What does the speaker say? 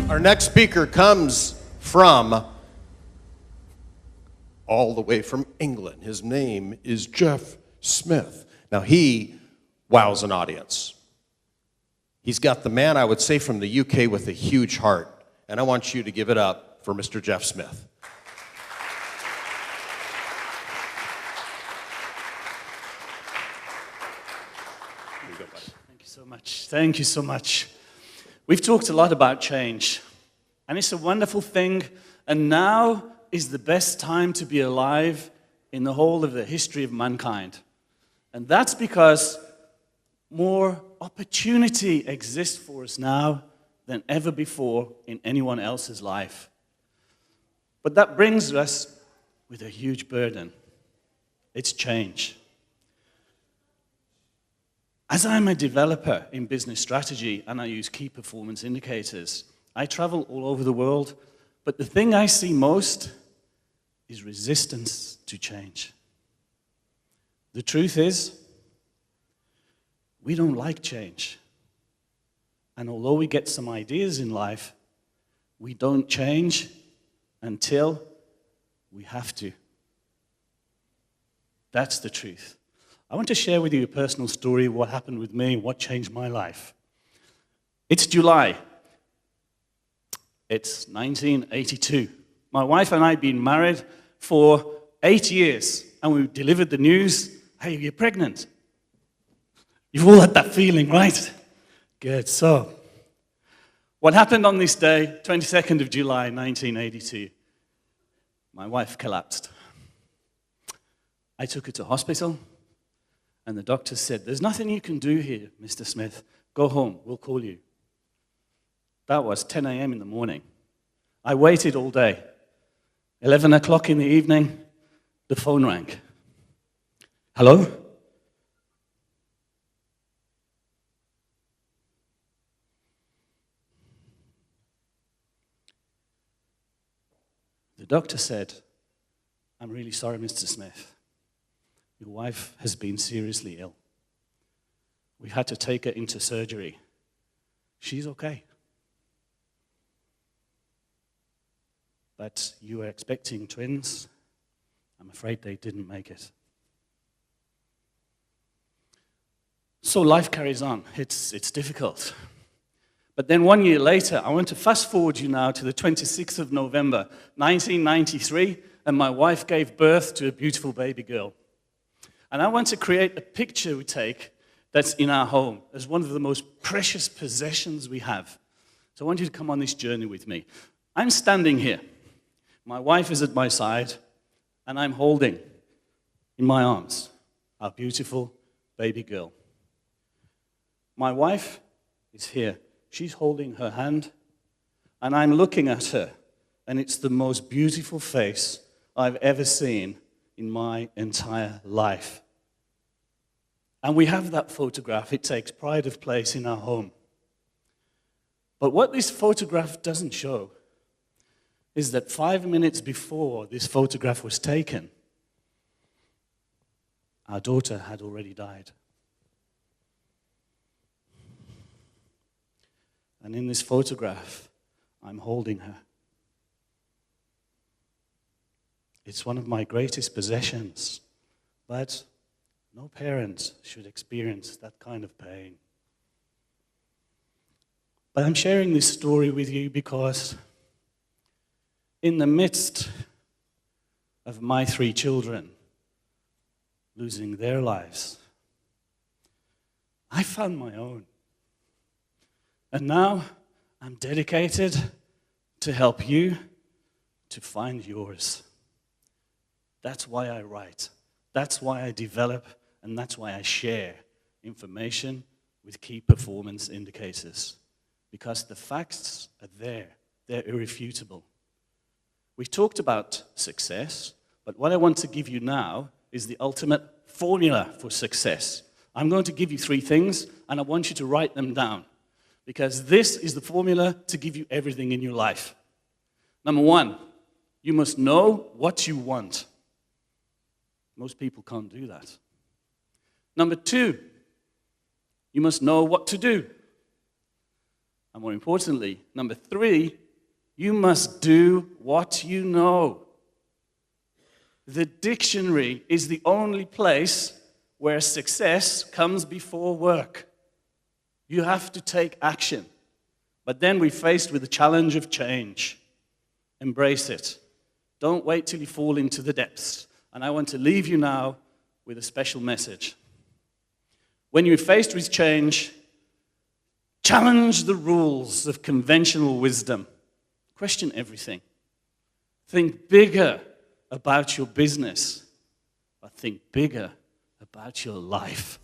Our next speaker comes from all the way from England. His name is Jeff Smith. Now he wows an audience. He's got the man, I would say, from the UK with a huge heart. And I want you to give it up for Mr. Jeff Smith. Here you go, bud. Thank you so much. Thank you so much. We've talked a lot about change, and it's a wonderful thing, and now is the best time to be alive in the whole of the history of mankind. And that's because more opportunity exists for us now than ever before in anyone else's life. But that brings us with a huge burden. It's change. As I'm a developer in business strategy and I use key performance indicators, I travel all over the world, but the thing I see most is resistance to change. The truth is, we don't like change. And although we get some ideas in life, we don't change until we have to. That's the truth. I want to share with you a personal story of what happened with me, what changed my life. It's July. It's 1982. My wife and I had been married for 8 years, and we delivered the news, hey, you're pregnant. You've all had that feeling, right? Good. So, what happened on this day, 22nd of July, 1982? My wife collapsed. I took her to hospital. And the doctor said, there's nothing you can do here, Mr. Smith. Go home, we'll call you. That was 10 a.m. in the morning. I waited all day. 11 o'clock in the evening, the phone rang. Hello? The doctor said, I'm really sorry, Mr. Smith. Your wife has been seriously ill. We've had to take her into surgery. She's okay. But you were expecting twins. I'm afraid they didn't make it. So life carries on. It's difficult. But then 1 year later, I want to fast forward you now to the 26th of November, 1993, and my wife gave birth to a beautiful baby girl. And I want to create a picture we take that's in our home as one of the most precious possessions we have. So I want you to come on this journey with me. I'm standing here. My wife is at my side, and I'm holding in my arms our beautiful baby girl. My wife is here. She's holding her hand, and I'm looking at her, and it's the most beautiful face I've ever seen in my entire life. And we have that photograph. It takes pride of place in our home. But what this photograph doesn't show is that 5 minutes before this photograph was taken, our daughter had already died. And in this photograph, I'm holding her. It's one of my greatest possessions, but no parent should experience that kind of pain. But I'm sharing this story with you because in the midst of my 3 children losing their lives, I found my own. And now I'm dedicated to help you to find yours. That's why I write. That's why I develop, and that's why I share information with key performance indicators. Because the facts are there. They're irrefutable. We've talked about success, but what I want to give you now is the ultimate formula for success. I'm going to give you 3 things, and I want you to write them down. Because this is the formula to give you everything in your life. Number 1, you must know what you want. Most people can't do that. Number 2, you must know what to do. And more importantly, number 3, you must do what you know. The dictionary is the only place where success comes before work. You have to take action. But then we're faced with the challenge of change. Embrace it. Don't wait till you fall into the depths. And I want to leave you now with a special message. When you're faced with change, challenge the rules of conventional wisdom. Question everything. Think bigger about your business, but think bigger about your life.